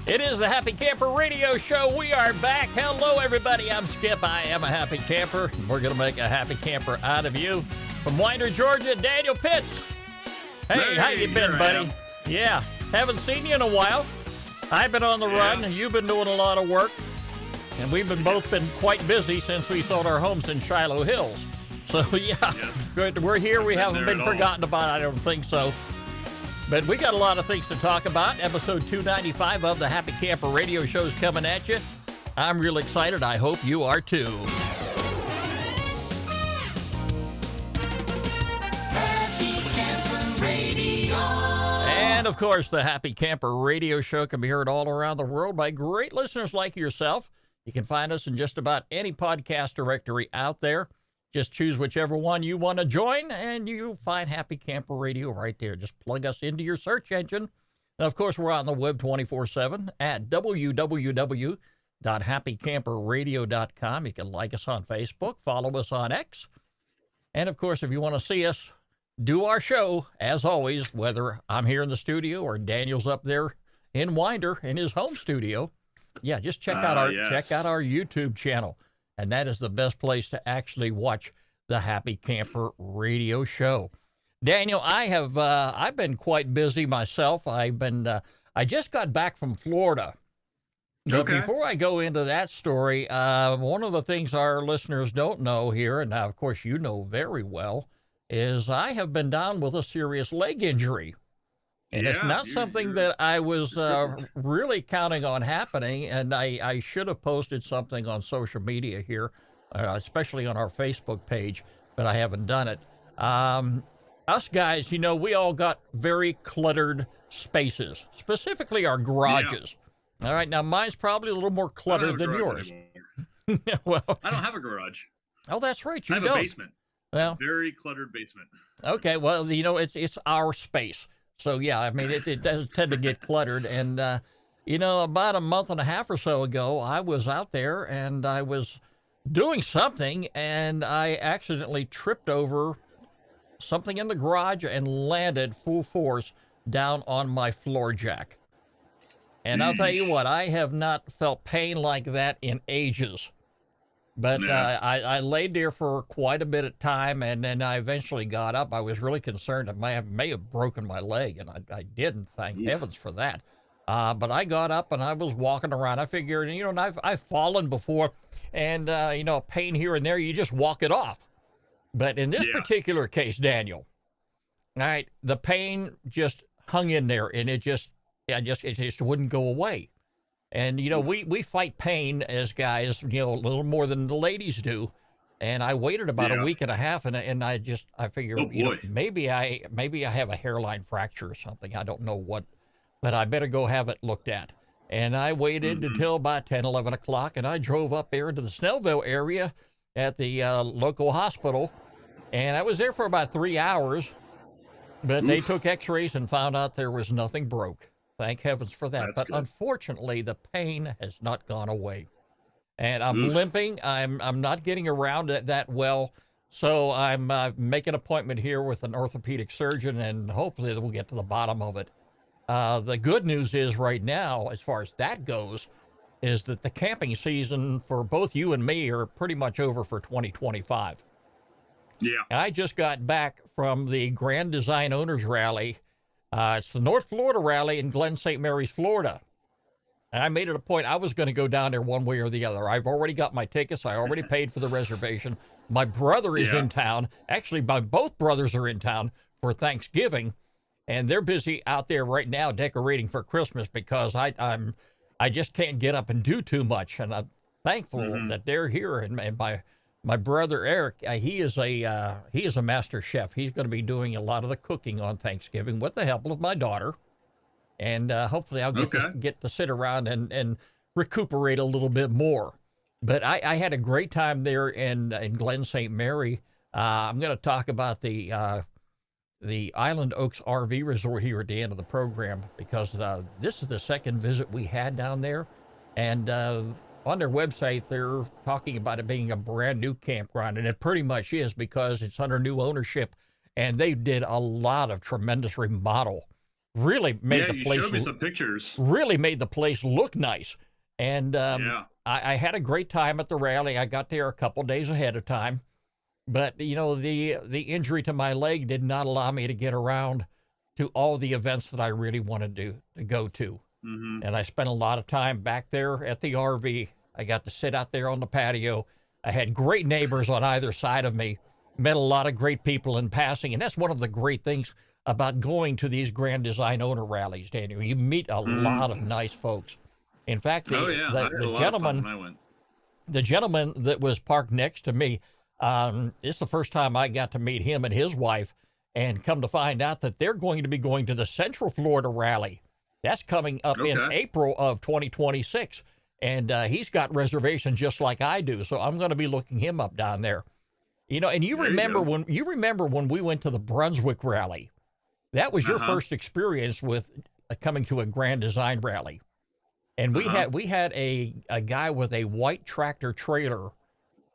It is the Happy Camper Radio Show. We are back. Hello, everybody. I'm Skip. I am a happy camper. We're going to make a happy camper out of you. From Winder, Georgia, Daniel Pitts. Hey, how you been, buddy? Yeah, haven't seen you in a while. I've been on the run. You've been doing a lot of work. And we've both been quite busy since we sold our homes in Shiloh Hills. So, good. We're here. We haven't been forgotten about, I don't think so. But we got a lot of things to talk about. Episode 295 of the Happy Camper Radio Show is coming at you. I'm real excited. I hope you are too. Happy Camper Radio. And, of course, the Happy Camper Radio Show can be heard all around the world by great listeners like yourself. You can find us in just about any podcast directory out there. Just choose whichever one you want to join, and you'll find Happy Camper Radio right there. Just plug us into your search engine. And, of course, we're on the web 24/7 at www.happycamperradio.com. You can like us on Facebook, follow us on X. And, of course, if you want to see us do our show, as always, whether I'm here in the studio or Daniel's up there in Winder in his home studio, just check out our YouTube channel. And that is the best place to actually watch the Happy Camper Radio Show. Daniel, I've been quite busy myself. I just got back from Florida. But before I go into that story, one of the things our listeners don't know here, and now of course you know very well, is I have been down with a serious leg injury. And it's not something that I was really counting on happening, and I should have posted something on social media here, especially on our Facebook page, but I haven't done it. Us guys, we all got very cluttered spaces, specifically our garages. Yeah. All right, now mine's probably a little more cluttered than yours. Well, I don't have a garage. Oh, that's right, you don't. I have a basement. Well, very cluttered basement. Okay, well, it's our space. So, it does tend to get cluttered. And, about a month and a half or so ago, I was out there and I was doing something and I accidentally tripped over something in the garage and landed full force down on my floor jack. And I'll tell you what, I have not felt pain like that in ages. But I laid there for quite a bit of time, and then I eventually got up. I was really concerned I may have broken my leg, and I didn't, thank heavens for that. But I got up, and I was walking around. I figured, and I've fallen before, and, pain here and there, you just walk it off. But in this particular case, Daniel, all right, the pain just hung in there, and it just wouldn't go away. And, we fight pain as guys, a little more than the ladies do. And I waited about a week and a half, and I figured, maybe I have a hairline fracture or something. I don't know what, but I better go have it looked at. And I waited until about 10, 11 o'clock, and I drove up there into the Snellville area at the local hospital. And I was there for about 3 hours, but they took x-rays and found out there was nothing broke. Thank heavens for that. But unfortunately, the pain has not gone away. And I'm limping. I'm not getting around it that well. So I'm making an appointment here with an orthopedic surgeon, and hopefully we'll get to the bottom of it. The good news is right now, as far as that goes, is that the camping season for both you and me are pretty much over for 2025. Yeah. I just got back from the Grand Design Owners Rally. It's the North Florida Rally in Glen St. Mary's, Florida. And I made it a point I was going to go down there one way or the other. I've already got my tickets. I already paid for the reservation. My brother is in town. Actually, both brothers are in town for Thanksgiving, and they're busy out there right now decorating for Christmas because I just can't get up and do too much. And I'm thankful that they're here. And my brother Eric, he is a master chef. He's going to be doing a lot of the cooking on Thanksgiving with the help of my daughter, and hopefully I'll get to sit around and recuperate a little bit more. But I had a great time there in Glen St. Mary. I'm going to talk about the Island Oaks RV Resort here at the end of the program because this is the second visit we had down there, and on their website, they're talking about it being a brand new campground, and it pretty much is because it's under new ownership, and they did a lot of tremendous remodel really made Yeah, the you place showed me some pictures. really made the place look nice. And Yeah. I had a great time at the rally. I got there a couple days ahead of time, but you know the injury to my leg did not allow me to get around to all the events that I really wanted to go to. Mm-hmm. And I spent a lot of time back there at the RV. I got to sit out there on the patio. I had great neighbors on either side of me, met a lot of great people in passing. And that's one of the great things about going to these Grand Design Owner rallies, Daniel. You meet a lot of nice folks. In fact, Oh yeah, I had a lot of fun when I went. the gentleman that was parked next to me, it's the first time I got to meet him and his wife, and come to find out that they're going to be going to the Central Florida rally. That's coming up in Okay. April of 2026. And he's got reservations just like I do. So I'm going to be looking him up down there. You know, and There you go. you remember when we went to the Brunswick rally, that was your first experience with coming to a Grand Design rally. And we had a guy with a white tractor trailer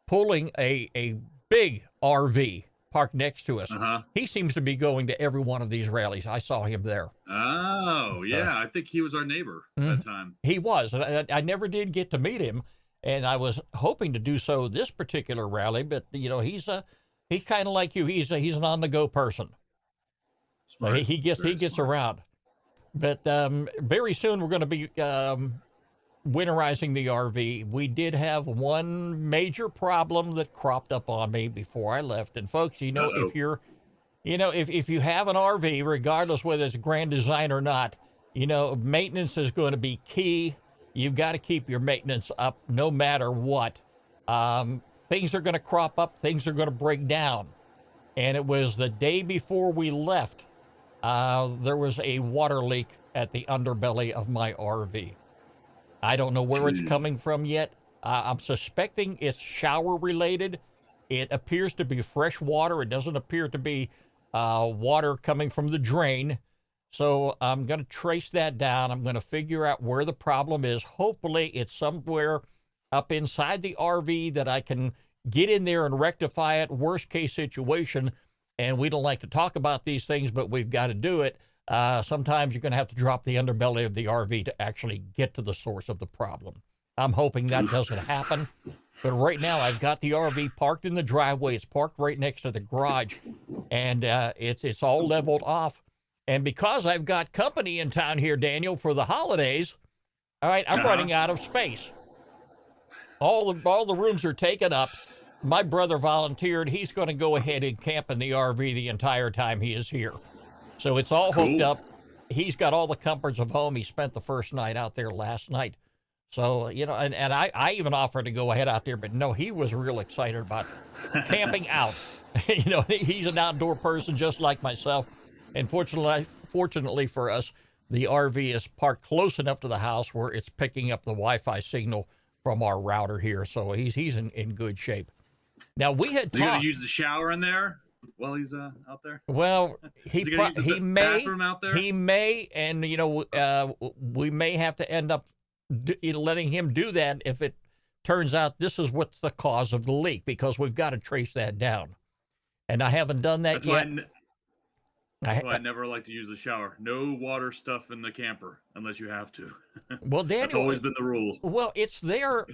pulling a big RV parked next to us. He seems to be going to every one of these rallies. I saw him there. Oh yeah, I think he was our neighbor that time. He was. And I never did get to meet him, and I was hoping to do so this particular rally. But you know, he's kind of like you. He's an on the go person. Smart. He gets Very smart. around. But very soon we're going to be winterizing the RV. We did have one major problem that cropped up on me before I left. And folks, you know, if you're, you know, if you have an RV, regardless whether it's Grand Design or not, you know, maintenance is going to be key. You've got to keep your maintenance up no matter what. Things are going to crop up. Things are going to break down. And it was the day before we left, there was a water leak at the underbelly of my RV. I don't know where it's coming from yet. I'm suspecting it's shower related. It appears to be fresh water. It doesn't appear to be water coming from the drain. So I'm going to trace that down. I'm going to figure out where the problem is. Hopefully it's somewhere up inside the RV that I can get in there and rectify it. Worst case situation. And we don't like to talk about these things, but we've got to do it. Sometimes you're going to have to drop the underbelly of the RV to actually get to the source of the problem. I'm hoping that doesn't happen. But right now, I've got the RV parked in the driveway. It's parked right next to the garage, and it's all leveled off. And because I've got company in town here, Daniel, for the holidays, all right, I'm running out of space. All the rooms are taken up. My brother volunteered. He's going to go ahead and camp in the RV the entire time he is here. So it's all hooked up. He's got all the comforts of home. He spent the first night out there last night. So, you know, and I even offered to go ahead out there, but no, he was real excited about camping out. You know, he's an outdoor person just like myself. And fortunately for us, the RV is parked close enough to the house where it's picking up the Wi-Fi signal from our router here. So he's in good shape. Now, we had talked. Is he going to use the shower in there while he's out there? Well, he may, bathroom out there? he may, and you know, we may have to end up letting him do that if it turns out this is what's the cause of the leak, because we've got to trace that down. And I haven't done that yet. That's why I never like to use the shower. No water stuff in the camper unless you have to. Well, Daniel, that's always been the rule. Well, it's there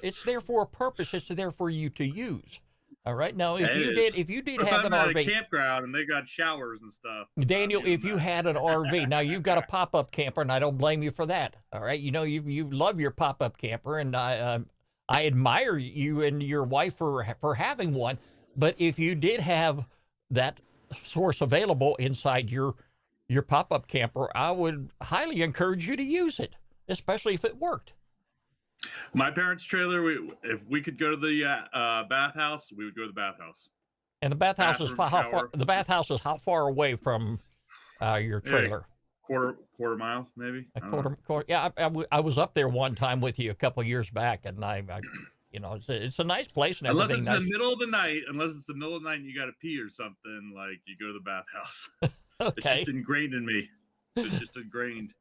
for a purpose. It's there for you to use. All right. Now, if you did have an RV, at a campground and they got showers and stuff. Daniel, if you had an RV, now you've got a pop-up camper, and I don't blame you for that. All right. You know, you love your pop-up camper, and I admire you and your wife for having one. But if you did have that source available inside your pop-up camper, I would highly encourage you to use it, especially if it worked. My parents' trailer, if we could go to the bathhouse, we would go to the bathhouse. And the bathhouse is how far? The bathhouse is how far away from your trailer? Quarter mile, maybe. A quarter. Yeah, I was up there one time with you a couple of years back, and I you know, it's a nice place and everything. Unless it's the middle of the night, and you got to pee or something, like you go to the bathhouse. Okay. It's just ingrained in me. It's just ingrained.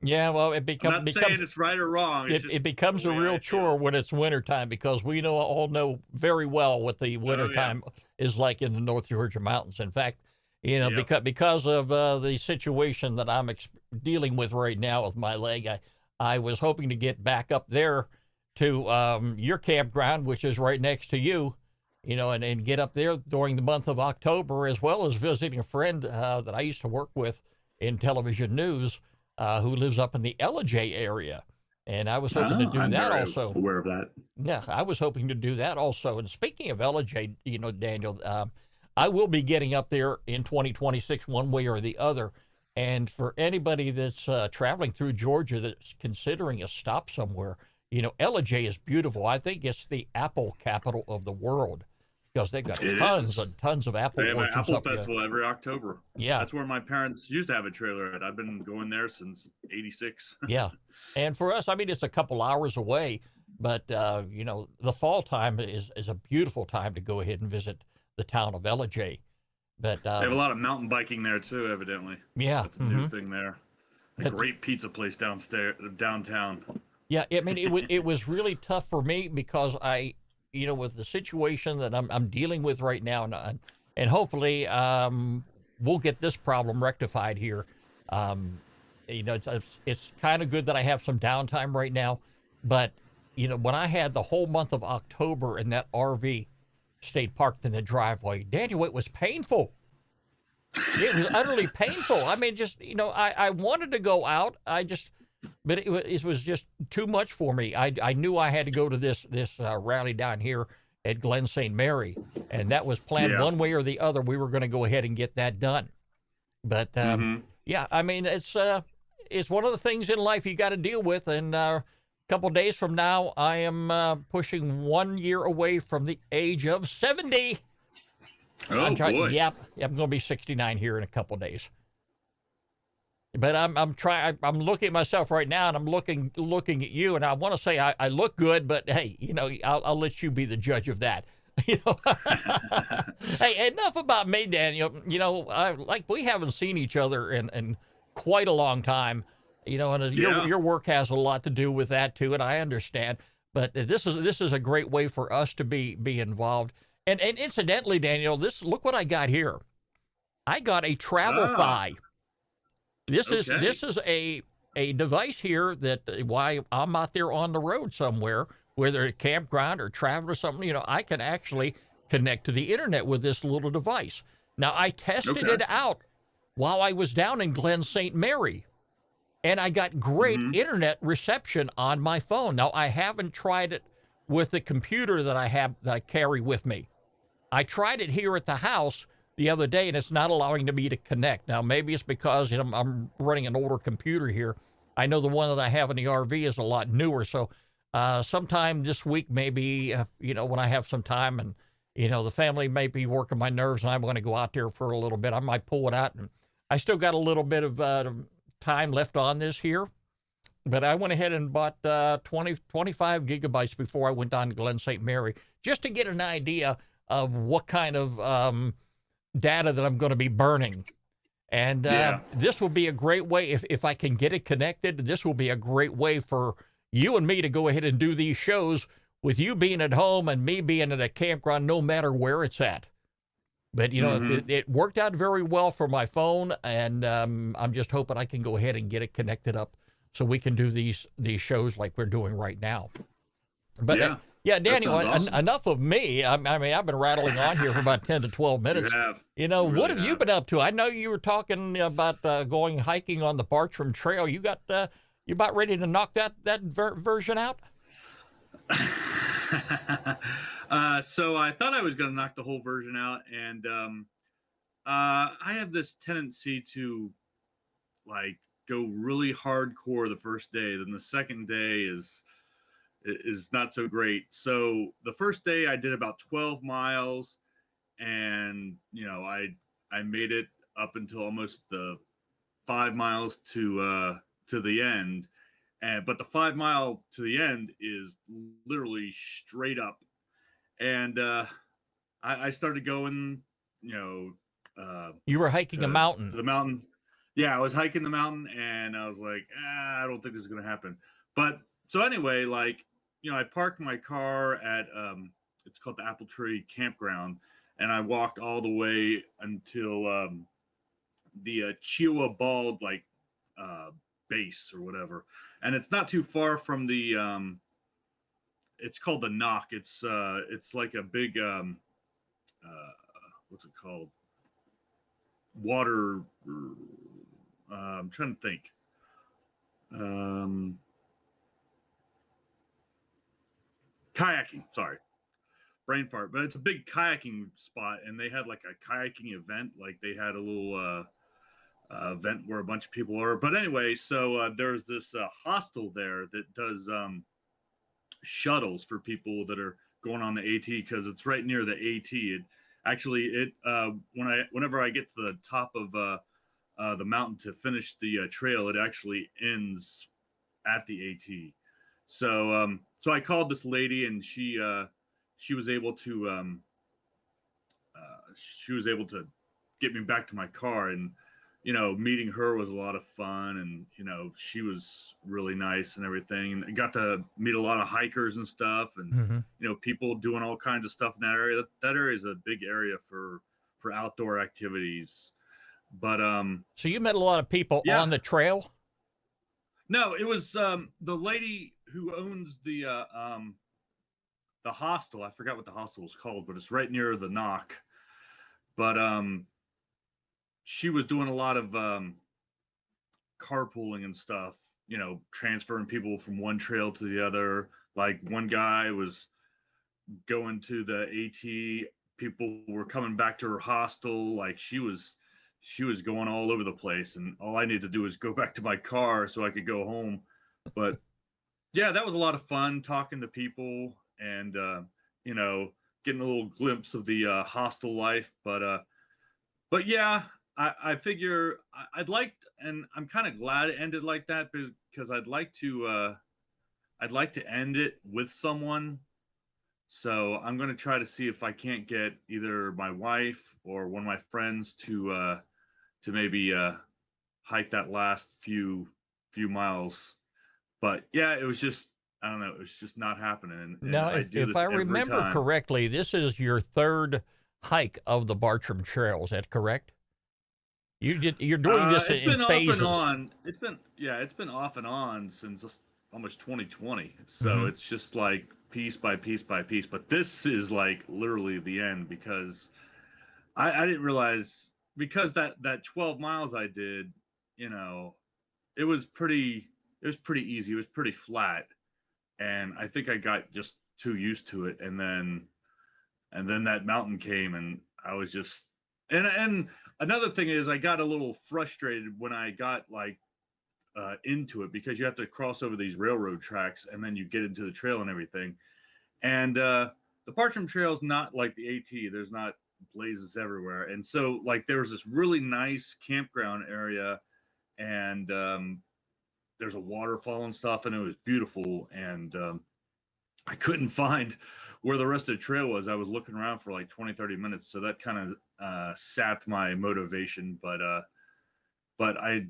Yeah, well, I'm not saying it's right or wrong. It becomes a real chore when it's wintertime, because we all know very well what the wintertime is like in the North Georgia mountains. In fact, you know, because of the situation that I'm dealing with right now with my leg. I was hoping to get back up there to your campground, which is right next to you, and get up there during the month of October, as well as visiting a friend that I used to work with in television news who lives up in the Ellijay area. And I was hoping to do I'm that very also. aware of that. Yeah, I was hoping to do that also. And speaking of Ellijay, Daniel, I will be getting up there in 2026 one way or the other. And for anybody that's traveling through Georgia that's considering a stop somewhere, Ellijay is beautiful. I think it's the apple capital of the world because they've got It tons is. and tons of apple They have an orchards apple up there. festival every October. Yeah, That's where my parents used to have a trailer at. I've been going there since '86. yeah. And for us, I mean, it's a couple hours away, but the fall time is a beautiful time to go ahead and visit the town of Ellijay. But They have a lot of mountain biking there too, evidently. yeah, That's a new thing there. A but great pizza place downtown. yeah, I mean, it was really tough for me because with the situation that I'm dealing with right now, and hopefully we'll get this problem rectified here. Um, it's kind of good that I have some downtime right now, but when I had the whole month of October in that RV stayed parked in the driveway, Daniel, it was painful. It was utterly painful. I mean, just I wanted to go out. But it was just too much for me. I knew I had to go to this rally down here at Glen St. Mary, and that was planned Yeah. one way or the other. We were going to go ahead and get that done. But yeah, I mean it's one of the things in life you got to deal with. And a couple days from now, I am pushing 1 year away from the age of 70. Oh boy. Yep, I'm going to be 69 here in a couple days. But I'm trying. I'm looking at myself right now, and I'm looking at you, and I want to say I look good, but hey, I'll let you be the judge of that. Hey, enough about me, Daniel. We haven't seen each other in quite a long time. And Yeah. your work has a lot to do with that too, and I understand. But this is a great way for us to be involved. And incidentally, Daniel, look what I got here. I got a Travel-Fi. This is a device here that why I'm out there on the road somewhere, whether a campground or travel or something, I can actually connect to the internet with this little device. Now, I tested it out while I was down in Glen St. Mary, and I got great internet reception on my phone. Now, I haven't tried it with the computer that I carry with me. I tried it here at the house the other day, and it's not allowing me to connect. Now, maybe it's because I'm running an older computer here. I know the one that I have in the RV is a lot newer, so sometime this week, maybe, when I have some time and, the family may be working my nerves and I'm going to go out there for a little bit, I might pull it out. And I still got a little bit of time left on this here, but I went ahead and bought 25 gigabytes before I went down to Glen St. Mary, just to get an idea of what kind of data that I'm going to be burning. And this will be a great way, if I can get it connected, this will be a great way for you and me to go ahead and do these shows with you being at home and me being at a campground, no matter where it's at. But, it worked out very well for my phone, and I'm just hoping I can go ahead and get it connected up so we can do these shows like we're doing right now. But yeah, Daniel, awesome. enough of me. I mean, I've been rattling on here for about 10 to 12 minutes. You have. What have you been up to? I know you were talking about going hiking on the Bartrum Trail. You about ready to knock that version out? So I thought I was going to knock the whole version out, and I have this tendency to go really hardcore the first day. Then the second day is not so great. So the first day I did about 12 miles, and I made it up until almost the 5 miles to the end. But the 5 mile to the end is literally straight up. And I started going, you were hiking a mountain. To the mountain. Yeah, I was hiking the mountain, and I was like, I don't think this is going to happen. But so anyway, I parked my car at it's called the Apple Tree Campground, and I walked all the way until the Chewa Bald base or whatever, and it's not too far from the. It's called the Knock. It's like a big uh, what's it called? Water. I'm trying to think. Um, Kayaking. Sorry, brain fart. But it's a big kayaking spot, and they had like a kayaking event. Like they had a little event where a bunch of people are. But anyway, so there's this hostel there that does shuttles for people that are going on the AT because it's right near the AT. Whenever I get to the top of the mountain to finish the trail, it actually ends at the AT. So I called this lady, and she was able to get me back to my car, and meeting her was a lot of fun, and she was really nice and everything, and I got to meet a lot of hikers and stuff, and Mm-hmm. people doing all kinds of stuff in that area. That area is a big area for outdoor activities. But So you met a lot of people yeah, on the trail? no, it was the lady who owns the hostel. I forgot what the hostel was called, but it's right near the Knock. But she was doing a lot of carpooling and stuff, transferring people from one trail to the other. Like one guy was going to the AT, people were coming back to her hostel. Like she was going all over the place, and all I needed to do was go back to my car so I could go home. But yeah, that was a lot of fun talking to people, and you know, getting a little glimpse of the hostel life. But yeah, I figure I'd like, and I'm kind of glad it ended like that, because I'd like to end it with someone. So I'm going to try to see if I can't get either my wife or one of my friends to maybe hike that last few miles. But yeah, it was just, I don't know, it was just not happening, and Now, I if, do if this I every remember time. correctly, this is your third hike of the Bartrum Trail. Is that correct? You're doing this It's in been off and phases. on. It's been off and on since almost 2020. So Mm-hmm. it's just like piece by piece by piece. But this is like literally the end, because I didn't realize, because that 12 miles I did, you know, it was pretty easy. It was pretty flat, and I think I got just too used to it, and then that mountain came, and I was just, and another thing is, I got a little frustrated when I got like into it, because you have to cross over these railroad tracks, and then you get into the trail and everything. And the Bartrum Trail is not like the AT. There's not blazes everywhere, and so like there was this really nice campground area, and there's a waterfall and stuff, and it was beautiful. And I couldn't find where the rest of the trail was. I was looking around for like 20, 30 minutes. So that kind of sapped my motivation. But I,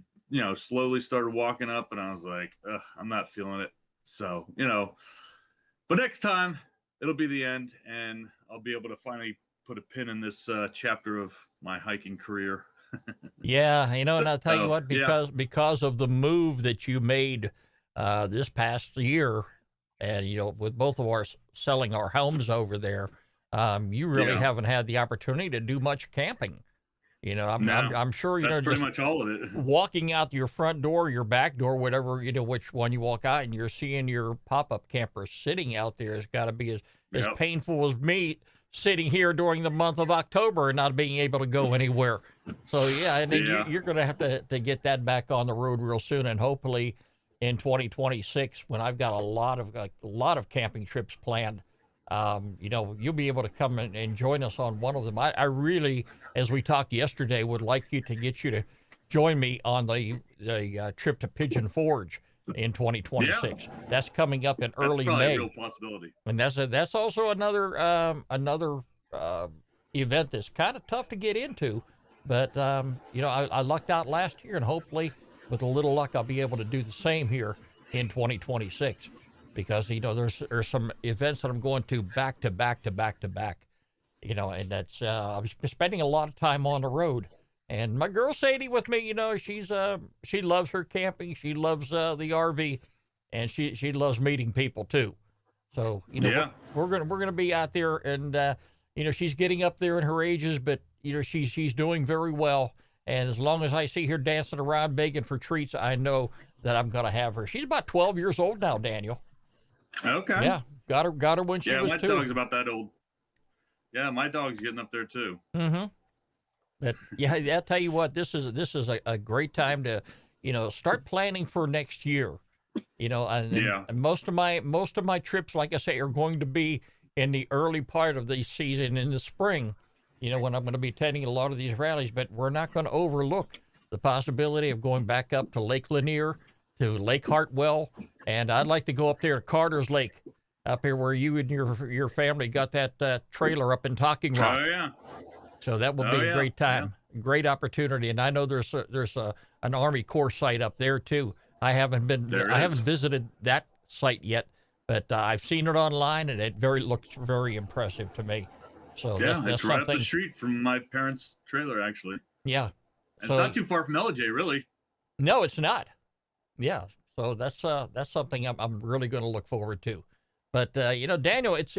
slowly started walking up, and I was like, I'm not feeling it. So, but next time it'll be the end, and I'll be able to finally put a pin in this chapter of my hiking career. Yeah, and I'll tell you So, what, yeah, because of the move that you made this past year, and with both of our selling our homes over there, you really yeah, haven't had the opportunity to do much camping. no, I'm sure that's pretty just much all of it. walking out your front door, your back door, whatever, which one you walk out, and you're seeing your pop-up camper sitting out there has got to be as Yep. painful as me sitting here during the month of October and not being able to go anywhere. So yeah, and then Yeah. you're going to have to get that back on the road real soon, and hopefully in 2026, when I've got a lot of camping trips planned, you'll be able to come and join us on one of them. I really, as we talked yesterday, would like you to join me on the trip to Pigeon Forge in Yeah. 2026. That's coming up in That's early probably a real May, possibility. and that's also another uh, event that's kind of tough to get into. But I lucked out last year, and hopefully, with a little luck, I'll be able to do the same here in 2026. Because there's some events that I'm going to back to back to back to back, and that's I'm spending a lot of time on the road, And my girl Sadie with me, she loves her camping. She loves the RV, and she loves meeting people too. So we're gonna be out there, and she's getting up there in her ages, but she's doing very well. And as long as I see her dancing around begging for treats, I know that I'm gonna have her. She's about 12 years old now, Daniel. Okay. Yeah, got her when she was 2. Yeah, my dog's about that old. Yeah, my dog's getting up there too. Mm-hmm. But yeah, I tell you what, this is a great time to, start planning for next year. And most of my trips, like I say, are going to be in the early part of the season in the spring. When I'm going to be attending a lot of these rallies. But we're not going to overlook the possibility of going back up to Lake Lanier, to Lake Hartwell, and I'd like to go up there to Carter's Lake, up here where you and your family got that trailer up in Talking Rock. Oh yeah. So that will be a great time, great opportunity, and I know there's an Army Corps site up there too. I haven't visited that site yet, but I've seen it online, and it looks very impressive to me. So that's it's right up the street from my parents' trailer, actually. Yeah, and it's not too far from LJ, really. No, it's not. Yeah, so that's something I'm really going to look forward to. But Daniel, it's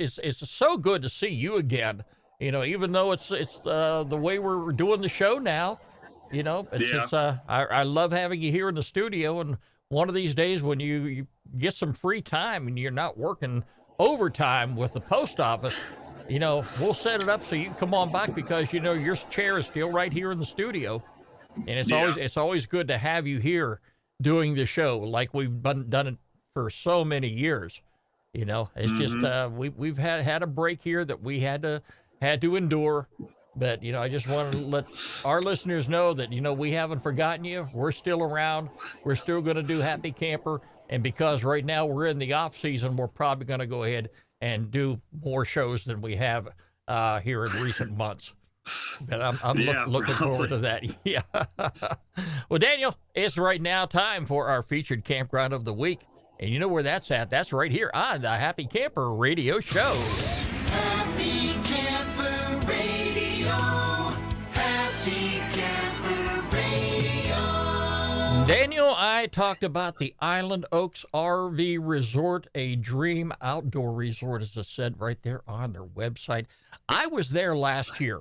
so good to see you again. Even though it's the way we're doing the show now, I love having you here in the studio. And one of these days when you get some free time and you're not working overtime with the post office, we'll set it up so you can come on back, because your chair is still right here in the studio, and it's always good to have you here doing the show like we've done it for so many years. It's just we've had a break here that we had to endure, but I just want to let our listeners know that we haven't forgotten you. We're still around. We're still going to do Happy Camper, and because right now we're in the off season, we're probably going to go ahead and do more shows than we have here in recent months. But I'm looking forward to that. Yeah. Well, Daniel, it's right now time for our featured campground of the week. And you know where that's at? That's right here on the Happy Camper Radio Show. Happy Camper Radio. Happy Camper Radio. Daniel, I talked about the Island Oaks RV Resort, a dream outdoor resort, as it said right there on their website. I was there last year,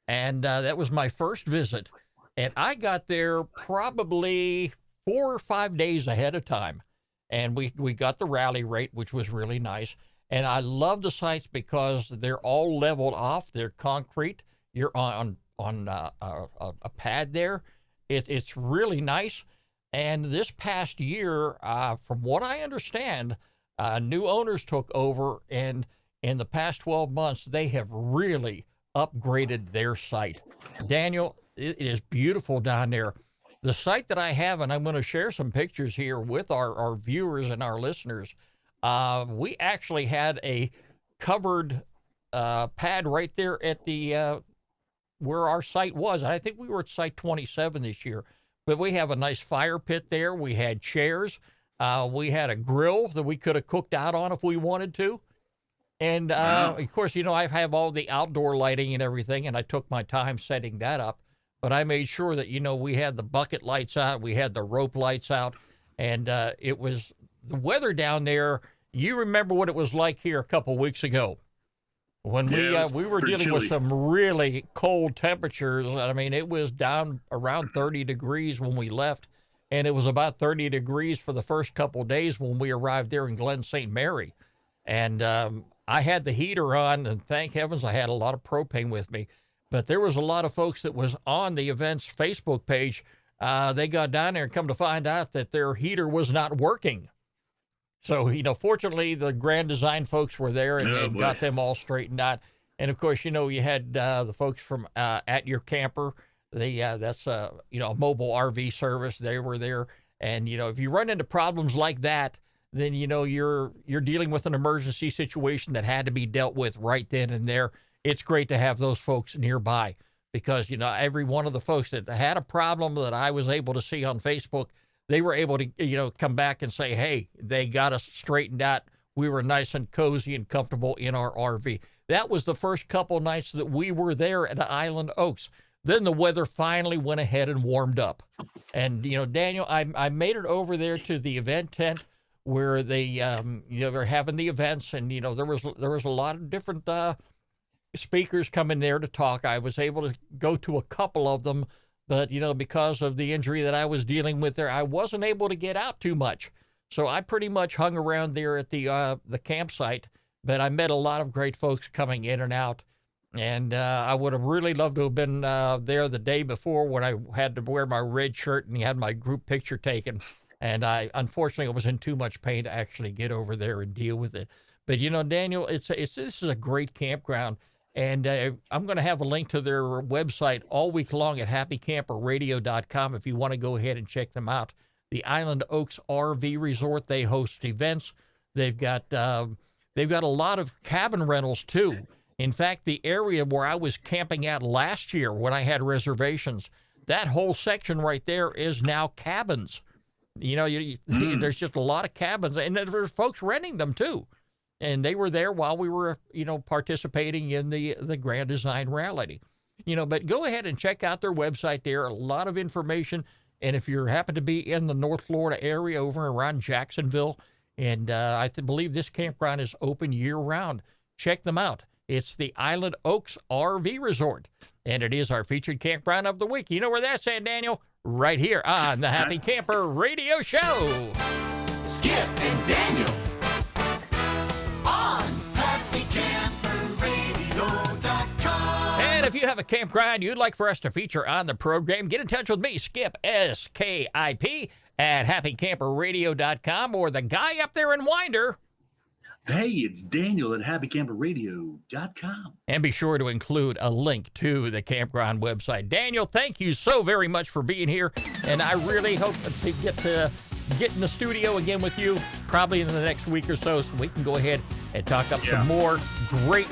and that was my first visit. And I got there probably 4 or 5 days ahead of time. And we got the rally rate, which was really nice. And I love the sites because they're all leveled off. They're concrete. You're on a pad there. It's really nice. And this past year, from what I understand, new owners took over. And in the past 12 months, they have really upgraded their site. Daniel, it is beautiful down there. The site that I have, and I'm going to share some pictures here with our viewers and our listeners, we actually had a covered pad right there at the where our site was. I think we were at site 27 this year, but we have a nice fire pit there. We had chairs. We had a grill that we could have cooked out on if we wanted to. And, of course, I have all the outdoor lighting and everything, and I took my time setting that up. But I made sure that, we had the bucket lights out, we had the rope lights out, and it was the weather down there. You remember what it was like here a couple weeks ago when we were dealing with some really cold temperatures. I mean, it was down around 30 degrees when we left, and it was about 30 degrees for the first couple of days when we arrived there in Glen St. Mary. And I had the heater on, and thank heavens I had a lot of propane with me. But there was a lot of folks that was on the event's Facebook page. They got down there and come to find out that their heater was not working. So, fortunately, the Grand Design folks were there and got them all straightened out. And, of course, you had the folks from At Your Camper. That's a mobile RV service. They were there. And, if you run into problems like that, then, you're dealing with an emergency situation that had to be dealt with right then and there. It's great to have those folks nearby because, every one of the folks that had a problem that I was able to see on Facebook, they were able to, come back and say, hey, they got us straightened out. We were nice and cozy and comfortable in our RV. That was the first couple nights that we were there at Island Oaks. Then the weather finally went ahead and warmed up. And, Daniel, I made it over there to the event tent where they, they're having the events. And, there was a lot of different speakers coming there to talk. I was able to go to a couple of them. But, because of the injury that I was dealing with there, I wasn't able to get out too much. So I pretty much hung around there at the campsite. But I met a lot of great folks coming in and out. And I would have really loved to have been there the day before when I had to wear my red shirt and had my group picture taken. And unfortunately, I was in too much pain to actually get over there and deal with it. But, Daniel, this is a great campground. And I'm going to have a link to their website all week long at happycamperradio.com if you want to go ahead and check them out. The Island Oaks RV Resort, they host events. They've got a lot of cabin rentals, too. In fact, the area where I was camping at last year when I had reservations, that whole section right there is now cabins. There's just a lot of cabins, and there's folks renting them, too. And they were there while we were, participating in the Grand Design Rally. But go ahead and check out their website there. A lot of information. And if you happen to be in the North Florida area over around Jacksonville, and I believe this campground is open year-round, check them out. It's the Island Oaks RV Resort. And it is our featured campground of the week. You know where that's at, Daniel? Right here on the Happy Camper Radio Show. Skip and Daniel. And if you have a campground you'd like for us to feature on the program, get in touch with me, Skip, S-K-I-P, at happycamperradio.com, or the guy up there in Winder. Hey, it's Daniel at happycamperradio.com. And be sure to include a link to the campground website. Daniel, thank you so very much for being here, and I really hope to get in the studio again with you probably in the next week or so we can go ahead and talk up some more great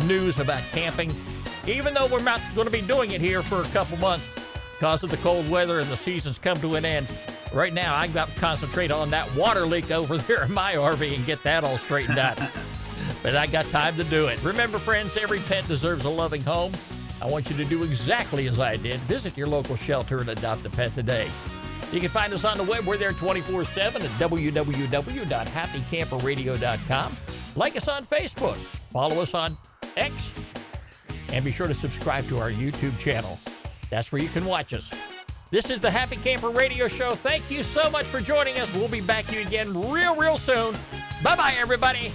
news about camping. Even though we're not going to be doing it here for a couple months because of the cold weather and the season's come to an end, right now I've got to concentrate on that water leak over there in my RV and get that all straightened out. But I got time to do it. Remember, friends, every pet deserves a loving home. I want you to do exactly as I did. Visit your local shelter and adopt a pet today. You can find us on the web. We're there 24/7 at www.happycamperradio.com. Like us on Facebook. Follow us on X. And be sure to subscribe to our YouTube channel. That's where you can watch us. This is the Happy Camper Radio Show. Thank you so much for joining us. We'll be back to you again real soon. Bye-bye, everybody.